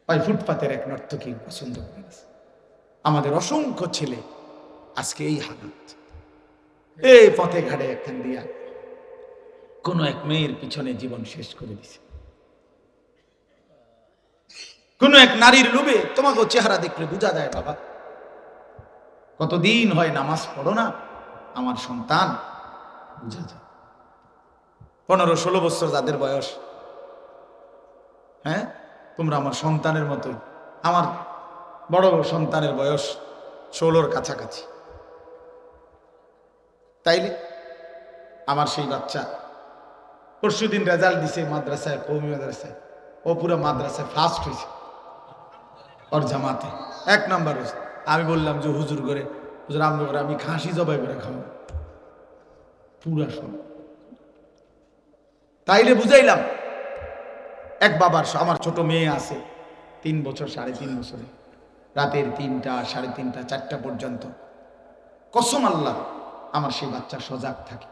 ওই ফুটপাতের এক নর্তকী পছন্দ করে গেছে। আমাদের অসংখ্য ছেলে আজকে এই হালাত, এই পথে ঘাটে একখান দিয়া কোন এক মেয়ের পিছনে জীবন শেষ করে দিছে, কোন এক নারীর লোভে। তোমাকে চেহারা দেখলে বোঝা যায় বাবা, কতদিন হয় নামাজ পড়ো না, আমার সন্তান বোঝা যায়। 15-16 বছর যাদের বয়স, হ্যাঁ তোমরা আমার সন্তানের মতোই। আমার বড় সন্তানের বয়স 16-র কাছাকাছি। তাইলে আমার সেই বাচ্চা পরশুদিন রেজাল্ট দিছে মাদ্রাসায়, কওমি মাদ্রাসায়, ও পুরো মাদ্রাসায় ফার্স্ট হয়েছে, ওর জামাতে 1 নাম্বার হয়েছে। আমি বললাম যে হুজুর করে, হুজুর আমরা করে আমি খাসি জবাই করে খাবো পুরা সব। তাইলে বুঝাইলাম এক বাবার, আমার ছোট মেয়ে আছে 3 বছর 3.5 বছরে, রাতের 3টা 3:30 4টা পর্যন্ত কসম আল্লাহ আমার সেই বাচ্চা সজাগ থাকে।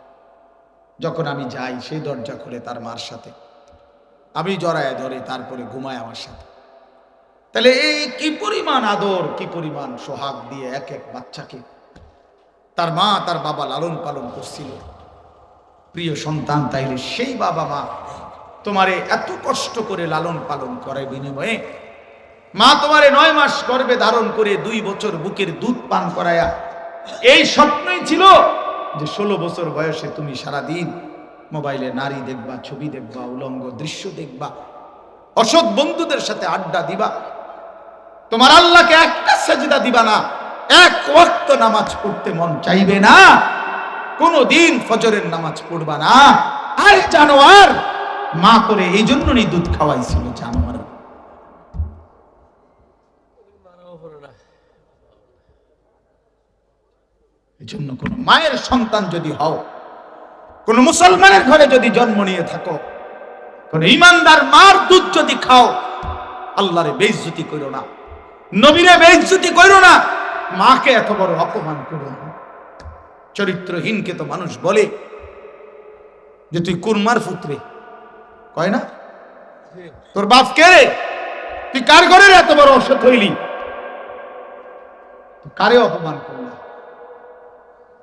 যখন আমি যাই সেই দরজা খুলে তার মার সাথে, আমি জড়ায় ধরে, তারপরে ঘুমায় আমার সাথে। তাহলে এই কি পরিমাণ আদর, কি পরিমাণ সোহাগ দিয়ে এক এক বাচ্চাকে তার মা তার বাবা লালন পালন করছিল, প্রিয় সন্তান। তাইলে সেই বাবা মা তোমারে এত কষ্ট করে লালন পালন করে, বিনিময়ে মা তোমারে 9 মাস গর্ভে ধারণ করে 2 বছর বুকের দুধ পান করায়া, এই স্বপ্নই ছিল যে 16 বছর বয়সে তুমি সারাদিন মোবাইলে নারী দেখবা, ছবি দেখবা, উলঙ্গ দৃশ্য দেখবা, অসৎ বন্ধুদের সাথে আড্ডা দিবা, তোমার আল্লাহকে একটা সেজদা দিবা না, 1 ওয়াক্ত নামাজ পড়তে মন চাইবে না, কোনদিন ফজরের নামাজ পড়বা না। আর জানোয়ার মা করে এই জন্যই দুধ খাওয়াইছিল, জানোয়ার। এই জন্য কোন মায়ের সন্তান যদি হও, কোন মুসলমানের ঘরে যদি জন্ম নিয়ে থাকো, কোন ইমানদার মার দুধ যদি খাও, আল্লাহরে বেইজ্জতি করো না, নবীরে বেইজ্জতি করো না, মাকে এত বড় অপমান করো না। চরিত্রহীনকে তো মানুষ বলে যে তুই কুরমার পুত্রে, কয় না? তোর বাপ কে রে? তুই কার ঘরের এত বড় অসৎ হইলি? কারে অপমান করলা?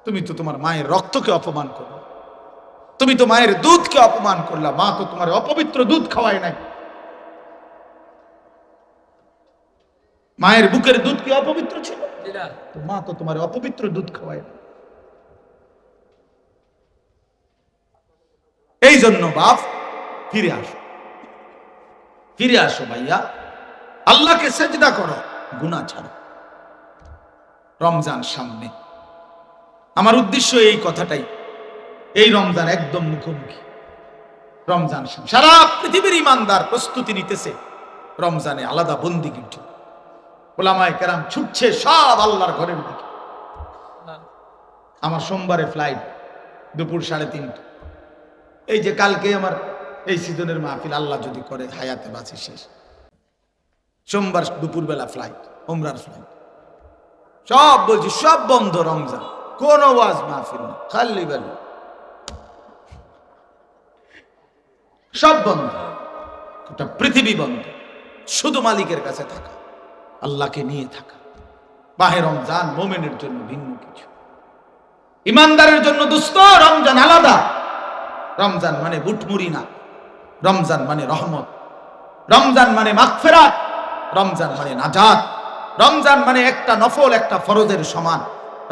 তুমি তো তোমার মায়ের রক্তকে অপমান করো, তুমি তো মায়ের দুধকে অপমান করলা। মা তো তোমার অপবিত্র দুধ খাওয়ায় নাই। মায়ের বুকের দুধ কি অপবিত্র ছিল? মা তো তোমার অপবিত্র দুধ খাওয়ায় না। এই জন্য বাপ ফিরে আসো, ফিরে আসো ভাইয়া। আল্লাহকে সেজদা করো, গুনাহ ছাড়ো। রমজান সামনে, আমার উদ্দেশ্য এই কথাটাই। এই রমজান একদম মুখোমুখি, রমজান সামনে। সারা পৃথিবীর ইমানদার প্রস্তুতি নিতেছে রমজানে আলাদা বন্দিগির জন্য। ওলামায়ে কেরাম ছুটছে সব আল্লাহর ঘরের দিকে। আমার সোমবারে ফ্লাইট, দুপুর 3:30। এই যে কালকে আমার এই সিজনের মাহফিল, আল্লাহ যদি করে হায়াতে বাঁচি শেষ, সোমবার দুপুরবেলা ফ্লাইট, উমরার ফ্লাইট। সব বলছি সব বন্ধ রমজান, কোন ওয়াজ মাহফিল না, খালি বেলা সব বন্ধ, গোটা পৃথিবী বন্ধ। শুধু মালিকের কাছে থাকা, আল্লাহকে নিয়ে থাকা। মাহে রমজান মোমেনের জন্য ভিন্ন কিছু, ইমানদারের জন্য দোস্ত রমজান আলাদা। রমজান মানে বুটমুড়ি না, রমজান মানে রহমত, রমজান মানে মাগফিরাত, রমজান মানে নাজাত, রমজান মানে একটা নফল একটা ফরজের সমান,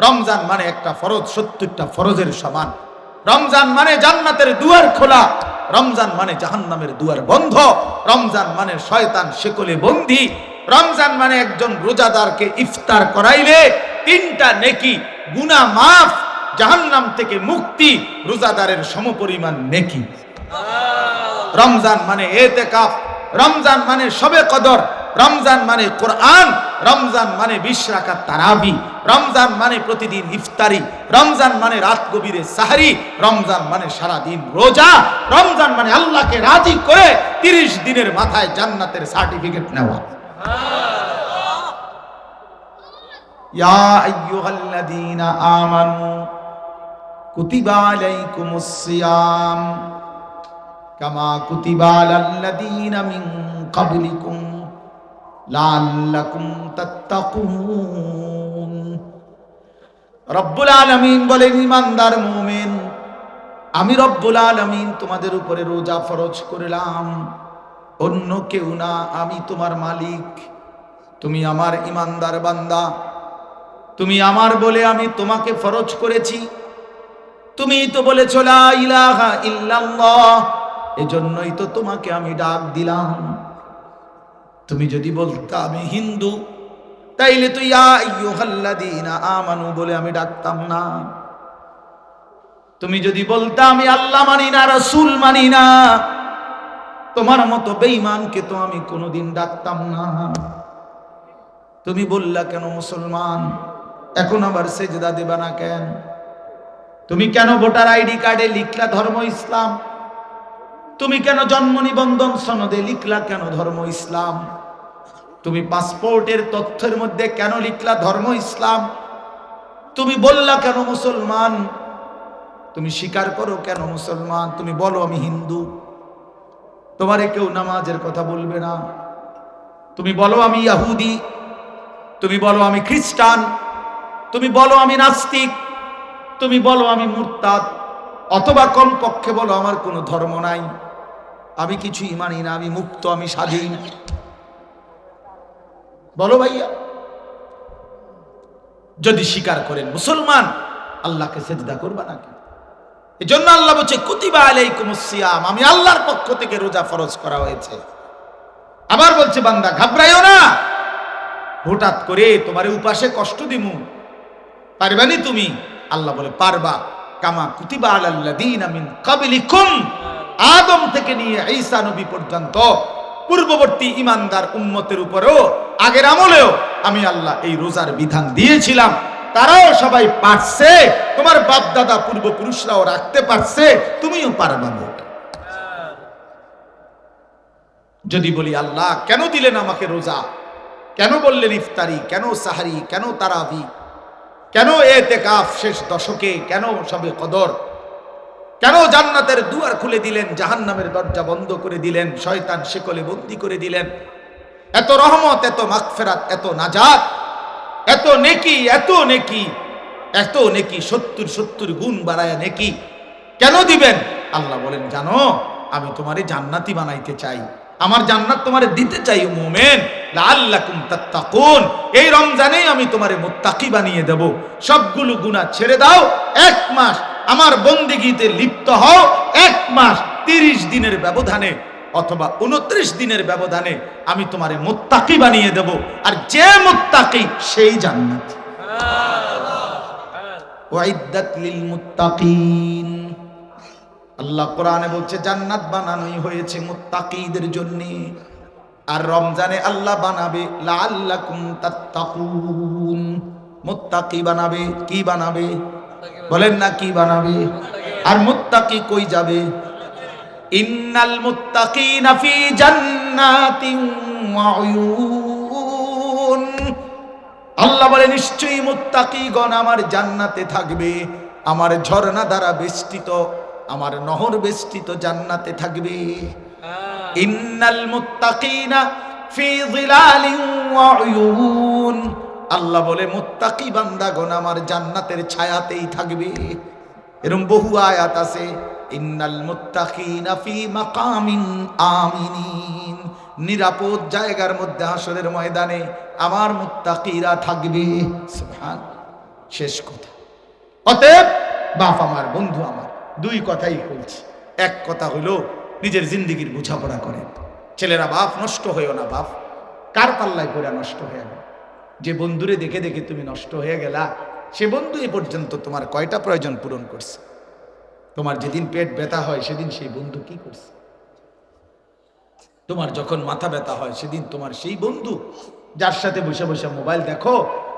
রমজান মানে একটা ফরজ 70টা ফরজের সমান, রমজান মানে জান্নাতের দুয়ার খোলা, রমজান মানে জাহান্নামের দুয়ার বন্ধ, রমজান মানে শয়তান শেকলে বন্দী, রমজান মানে একজন রোজাদারকে ইফতার করাইলে 3টা নেকি, গুনাহ মাফ, জাহান্নাম থেকে মুক্তি, রোজাদারের সমপরিমাণ নেকি। রমজান মানে ইতিকাফ, রমজান মানে শবে কদর, রমজান মানে কোরআন, রমজান মানে 20 রাকাত তারাবি, রমজান মানে প্রতিদিন ইফতারি, রমজান মানে রাত গভীরে সাহরি, রমজান মানে সারা দিন রোজা, রমজান মানে আল্লাহকে রাজি করে 30 দিনের মাথায় জান্নাতের সার্টিফিকেট নেওয়া। ইয়া আইয়ুহাল্লাযীনা আমানু কুতিবা আলাইকুমুস সিয়াম কামা কুতিবা আলাল্লাযীনা মিন ক্বাবলিকুম লাআল্লাকুম তাত্তাকুন। রব্বুল আলামিন বলেন, ইমানদার মুমিন, আমি রব্বুল আলামিন তোমাদের উপরে রোজা ফরজ করলাম, অন্য কেউ না, আমি তোমার মালিক। তুমি আমার ইমানদার বান্দা, তুমি আমার বলে আমি তোমাকে ফরজ করেছি। তুমি তো বলেছো লা ইলাহা ইল্লাল্লাহ, এজন্যই তো তোমাকে আমি ডাক দিলাম। তুমি যদি বলতা আমি হিন্দু, তাইলে তো ইয়া আইয়ুহাল্লাযীনা আমানু বলে আমি ডাকতাম না। তুমি যদি বলতা আমি আল্লাহ মানি না, রাসূল মানি না, তোমার মতো বেঈমানকে তো আমি কোনোদিন ডাকতাম না। তুমি বললা কেন মুসলমান, এখন আবার সেজদা দেবা না কেন? তুমি কেন ভোটার আইডি কার্ডে লিখলা ধর্ম ইসলাম? তুমি কেন জন্ম নিবন্ধন সনদে লিখলা কেন ধর্ম ইসলাম? তুমি পাসপোর্টের তথ্যের মধ্যে কেন লিখলা ধর্ম ইসলাম? তুমি বললা কেন মুসলমান? তুমি স্বীকার করো কেন মুসলমান? তুমি বলো আমি হিন্দু, তোমারে কেউ নামাজের কথা বলবে না। তুমি বলো আমি ইহুদি, তুমি বলো আমি খ্রিস্টান, তুমি বলো আমি নাস্তিক, তুমি বলো আমি মুরতাদ, অথবা কমপক্ষে বলো আমার কোনো ধর্ম নাই, আমি কিছুই মানি না, আমি মুক্ত, আমি স্বাধীন। বলো ভাইয়া। যদি স্বীকার করেন মুসলমান, আল্লাহকে সেজদা করবা নাকি? এজন্য আল্লাহ বলছে কুতিবা আলাইকুমুস সিয়াম, আমি আল্লাহর পক্ষ থেকে রোজা ফরজ করা হয়েছে। আবার বলছে বান্দা ঘাবড়াইও না, হঠাৎ করে তোমারে উপাসে কষ্ট দিমু, পারবানি তুমি? আল্লাহ বলে পারবা। কামা কুতিবা আলাল্লাযীনা মিন ক্বাবলিকুম, আদম থেকে নিয়ে ঈসা নবী পর্যন্ত পূর্ববর্তী ইমানদার উম্মতের উপরেও আগের আমলেও আমি আল্লাহ এই রোজার বিধান দিয়েছিলাম। তারাও সবাই পারছে, তোমার বাপ দাদা পূর্বপুরুষরাও রাখতে পারছে, তুমিও পারবা না। যদি বলি আল্লাহ কেন দিলেন আমাকে রোজা, কেন বললেন ইফতারি, কেন সাহারি, কেন তারাবি, কেন ইতিকাফ শেষ দশকে, কেন শবে কদর, কেন জান্নাতের দুয়ার খুলে দিলেন, জাহান্নামের দরজা বন্ধ করে দিলেন, শয়তান শিকলে বন্দী করে দিলেন? এত রহমত, এত মাগফিরাত, এত নাজাত, এত নেকি, এত নেকি, এত নেকি, 70 গুণ বাড়ায়া নেকি কেন দিবেন? আল্লাহ বলেন জানো, আমি তোমারে জান্নাতি বানাইতে চাই, আমার জান্নাত তোমারে দিতে চাই মুমিন, লাআল্লাকুম তাত্তাকুন। এই রমজানেই আমি তোমারে মুত্তাকি বানিয়ে দেব। সবগুলো গুনাহ ছেড়ে দাও, 1 মাস আমার বন্দেগীতে লিপ্ত হও, 1 মাস 30 দিনের ব্যবধানে অথবা 29 দিনের ব্যবধানে আমি তোমারে মুত্তাকি বানিয়ে দেব, আর যে মুত্তাকি সেই জান্নাত। ওয়াইদ্দাত লিল মুত্তাকিন, আল্লাহ কোরআনে বলছে জান্নাত বানানোই হয়েছে মুত্তাকিদের জন্য। আর রমজানে আল্লাহ বানাবে লাআল্লাকুম তাত্তাকুন, মুত্তাকি বানাবে। কি বানাবে বলেন না, কি বানাবে? আর মুত্তাকি কই যাবে? ইন্নাল মুত্তাকিনা ফি জান্নাতিন ওয়া উয়ুন, আল্লাহ বলে নিশ্চয়ই মুত্তাকিগণ আমার জান্নাতে থাকবে, আমার ঝর্ণা দ্বারা বেষ্টিত, আমার নহর বেষ্টিত জান্নাতে থাকবে। ইন্নাল মুত্তাকিনা ফি যিলালিন ওয়া উয়ুন, আল্লাহ বলে মুত্তাকি বান্দাগণ আমার জান্নাতের ছায়াতেই থাকবে। এরকম বহু আয়াত আছে, ইন্নাল মুত্তাকিনা ফি মাকামিন আমিনিন, নিরাপদ জায়গার মধ্যে হাসরের ময়দানে আমার মুত্তাকিরা থাকবে। সুবহান, শেষ কথা। অতএব বাপ আমার, বন্ধু আমার, দুই কথাই বলছি। এক কথা হলো নিজের জিন্দেগির বোঝাপড়া করেন। ছেলেরা বাপ নষ্ট হয়েও না। বাপ কার পাল্লায় পড়ে নষ্ট হয়ে গেল? যে বন্ধুরে দেখে দেখে তুমি নষ্ট হয়ে গেলা, সে বন্ধু এ পর্যন্ত তোমার কয়টা প্রয়োজন পূরণ করছে? তোমার যেদিন পেট ব্যথা হয় সেদিন সেই বন্ধু কি করছে? তোমার যখন মাথা ব্যথা হয় সেদিন তোমার সেই বন্ধু যার সাথে বসে বসে মোবাইল দেখো,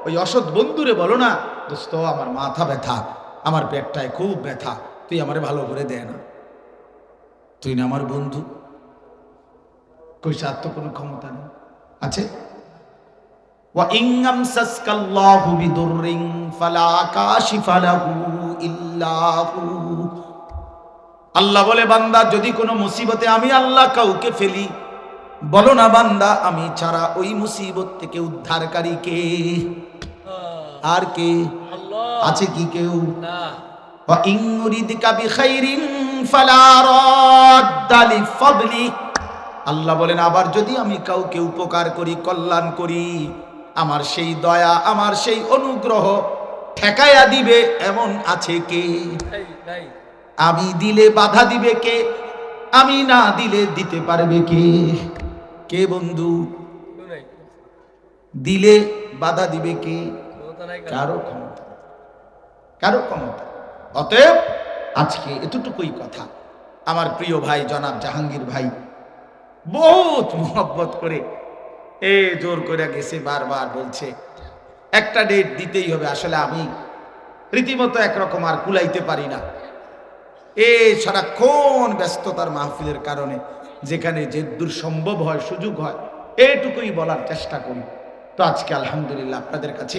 ওই অসৎ বন্ধুরে বলো না, দোস্ত আমার মাথা ব্যথা, আমার পেটটায় খুব ব্যথা, তুই আমারে ভালো করে দে না। তুই না আমার বন্ধু? কইছে আর তো কোনো ক্ষমতা নেই। আছে ওয়া ইনগাম সাসকাল্লাহু বিদুররিন ফালা কাশিফা লাহু ইল্লা হু, আল্লাহ বলে বান্দা যদি কোনো মুসিবতে আমি আল্লাহ কাউকে ফেলি, বলো না বান্দা আমি ছাড়া ওই মুসিবত থেকে উদ্ধারকারী কে? আর কে আছে? কি কেউ? ওয়া ইন ইউরিদকা বিখাইরিন ফালা রাদ্দা লিফাদলি, আল্লাহ বলেন আবার যদি আমি কাউকে উপকার করি, কল্যাণ করি, আমার সেই দয়া, আমার সেই অনুগ্রহ ঠেকায়া দিবে এমন আছে কে? আমি দিলে বাধা দিবে কে? আমি না দিলে দিতে পারবে কে? কে বন্ধু? দিলে বাধা দিবে কে? কারো ক্ষমতা, কারো ক্ষমতা। অতএব আজকে এতটুকুই কথা। আমার প্রিয় ভাই জনাব জাহাঙ্গীর ভাই বহুত মোহব্বত করে জোর করে গেছে, বারবার বলছে একটা ডেট দিতেই হবে। আসলে আমি রীতিমতো একরকম আর কুলাইতে পারি না, সারাক্ষণ ব্যস্ততার মাহফিলের কারণে যেখানে যে দূর সম্ভব হয়, সুযোগ হয়, এইটুকুই বলার চেষ্টা করি। তো আজকে আলহামদুলিল্লাহ আপনাদের কাছে,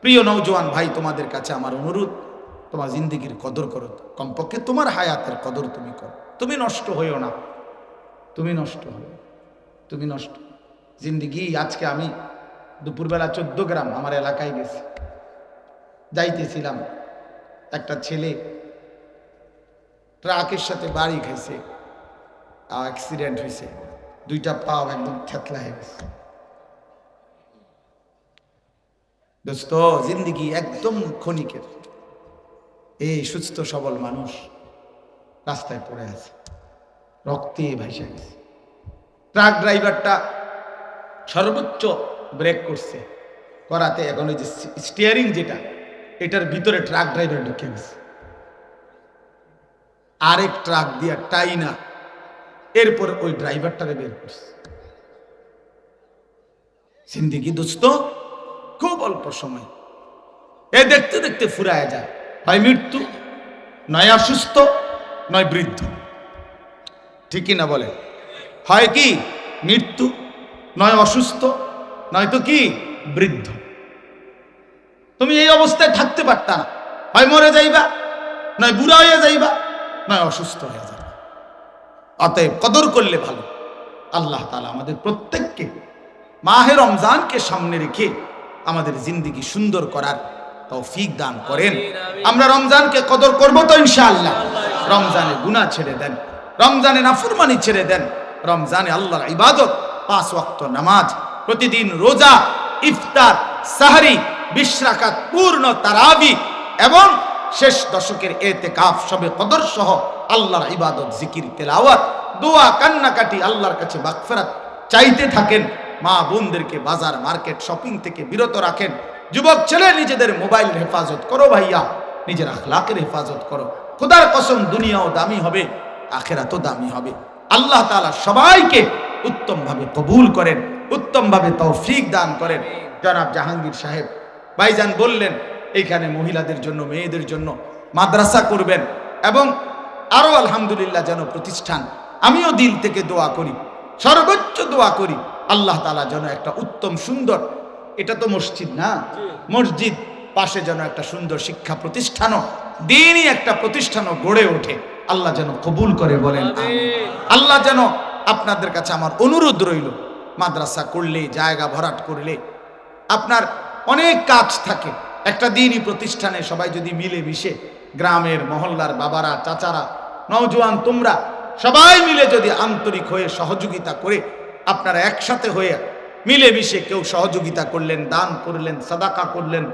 প্রিয় নওজোয়ান ভাই, তোমাদের কাছে আমার অনুরোধ, তোমার জিন্দেগির কদর করো, কমপক্ষে তোমার হায়াতের কদর তুমি করো। তুমি নষ্ট হইও না, তুমি নষ্ট হইও, তুমি নষ্ট জিন্দেগি। আজকে আমি দুপুরবেলা 14 গ্রাম আমার এলাকায় গেছি, যাইতেছিলাম, একটা ছেলে ট্রাকের সাথে বাড়ি খাইছে, অ্যাক্সিডেন্ট হয়েছে, দুইটা পাও একদম থেতলা হয়ে গেছে। দোস্ত জিন্দেগি একদম ক্ষণিকের। এই সুস্থ সবল মানুষ রাস্তায় পড়ে আছে, রক্তে ভাইসা গেছে। ট্রাক ড্রাইভারটা সর্বোচ্চ ব্রেক করছে, করাতে এখন ওই যে স্টিয়ারিং যেটা, এটার ভিতরে ট্রাক ড্রাইভার ঢুকে গেছে, আরেক ট্রাক দিয়া টাইনা এরপরে ওই ড্রাইভারটারে বের করছে। জিন্দেগি দোস্ত খুব অল্প সময়, দেখতে দেখতে ফুরায় যায়। হয় মৃত্যু, নয় অসুস্থ, নয় বৃদ্ধ। ঠিকই না বলে? হয় কি মৃত্যু, নয় অসুস্থ, নয়তো কি বৃদ্ধ। তুমি এই অবস্থায় থাকতে পারতা না, হয় মরে যাইবা, নয় বুড়া হয়ে যাইবা, নয় অসুস্থ হয়ে যাবে। অতএব কদর করলে ভালো। আল্লাহ তাআলা আমাদের প্রত্যেককে মাহে রমজানকে সামনে রেখে আমাদের জিন্দেগি সুন্দর করার তৌফিক দান করেন। আমরা রমজানকে কদর করব তো ইনশাআল্লাহ। রমজানে গুনাহ ছেড়ে দেন, রমজানে নাফরমানি ছেড়ে দেন, রমজানে আল্লাহর ইবাদত, 5 ওয়াক্ত নামাজ, প্রতিদিন রোজা, ইফতার, সাহরি, 20 রাকাত পূর্ণ তারাবি এবং শেষ দশকের এতেকাফ, সবে কদর সহ আল্লাহর ইবাদত, জিকির, তেলাওয়াত দোয়া কান্নাকাটি আল্লাহর কাছে মাগফিরাত চাইতে থাকেন। মা বোনদেরকে বাজার মার্কেট শপিং থেকে বিরত রাখেন। যুবক ছেলে নিজেদের মোবাইলের হেফাজত করো ভাইয়া, নিজের আখলাকের হেফাজত করো। খোদার কসম দুনিয়াও দামি হবে, আখিরাতও দামি হবে। আল্লাহ তাআলা সবাইকে উত্তমভাবে কবুল করেন, উত্তমভাবে তৌফিক দান করেন। জনাব জাহাঙ্গীর সাহেব ভাইজান বললেন এইখানে মহিলাদের জন্য মেয়েদের জন্য মাদ্রাসা করবেন এবং আরো আলহামদুলিল্লাহ যেন প্রতিষ্ঠান। আমিও দিল থেকে দোয়া করি, সর্বোচ্চ দোয়া করি আল্লাহ তাআলা যেন একটা উত্তম সুন্দর, এটা তো মসজিদ না, মসজিদ পাশে যেন একটা সুন্দর শিক্ষা প্রতিষ্ঠানও, দিনই একটা প্রতিষ্ঠানও গড়ে ওঠে। আল্লাহ যেন কবুল করে, বলেন আমিন। আল্লাহ যেন, আপনাদের কাছে আমার অনুরোধ রইল, মাদ্রাসা করলে, জায়গা ভরাট করলে আপনার অনেক কাজ থাকে। একটা দিনই প্রতিষ্ঠানে সবাই যদি মিলে মিশে, গ্রামের মহল্লার বাবারা, চাচারা, নওজোয়ান তোমরা সবাই মিলে যদি আন্তরিক হয়ে সহযোগিতা করে, আপনারা একসাথে হয়ে মিলে মিশে কেউ সহযোগিতা করলেন, দান করলেন, সাদাকা করলেন,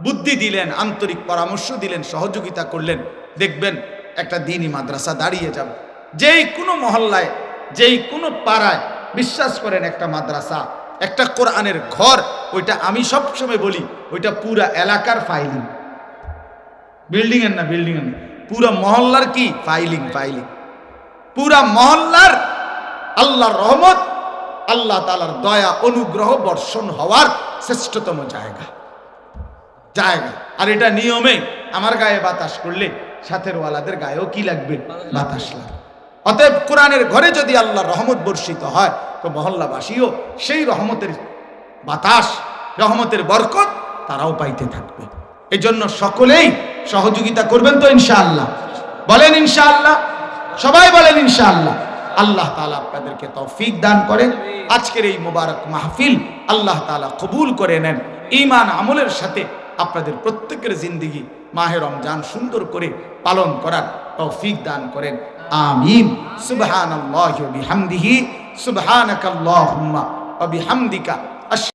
বুদ্ধি দিলেন, আন্তরিক পরামর্শ দিলেন, সহযোগিতা করলেন, দেখবেন একটা দিনই মাদ্রাসা দাঁড়িয়ে যাবে। যেই কোনো মহল্লায়, যেই কোনো পাড়ায় বিশ্বাস করেন একটা মাদ্রাসা, একটা কোরআনের ঘর, ওইটা আমি সবসময় বলি ওইটা পুরা এলাকার ফাইলিং, বিল্ডিং এর না, বিল্ডিং এর না, পুরা মহল্লার কি ফাইলিং, ফাইলিং, পুরা মহল্লার আল্লাহর রহমত, আল্লাহ তাআলার দয়া অনুগ্রহ বর্ষণ হওয়ার শ্রেষ্ঠতম জায়গা। আর এটা নিয়মে আমার গায়ে বাতাস করলে সাথের ওয়ালাদের গায়েও কি লাগবে, বাতাস লাগবে। অতএব কোরআনের ঘরে যদি আল্লাহর রহমত বর্ষিত হয় তো মহল্লাবাসীও সেই রহমতের বাতাস, রহমতের বরকত তারাও পাইতে থাকবে। এই জন্য সকলেই সহযোগিতা করবেন তো ইনশাআল্লাহ, বলেন ইনশাআল্লাহ, সবাই বলেন ইনশাআল্লাহ। আল্লাহ তাআলা আপনাদেরকে তৌফিক দান করেন। আজকের এই মোবারক মাহফিল আল্লাহ তাআলা কবুল করে নেন। ঈমান আমলের সাথে আপনাদের প্রত্যেকের জিন্দেগি মাহে রমজান সুন্দর করে পালন করার তৌফিক দান করেন, আমিন। সুবহানাল্লাহি ওয়া বিহামদিহি, সুবহানাকাল্লাহুম্মা ওয়া বিহামদিকা,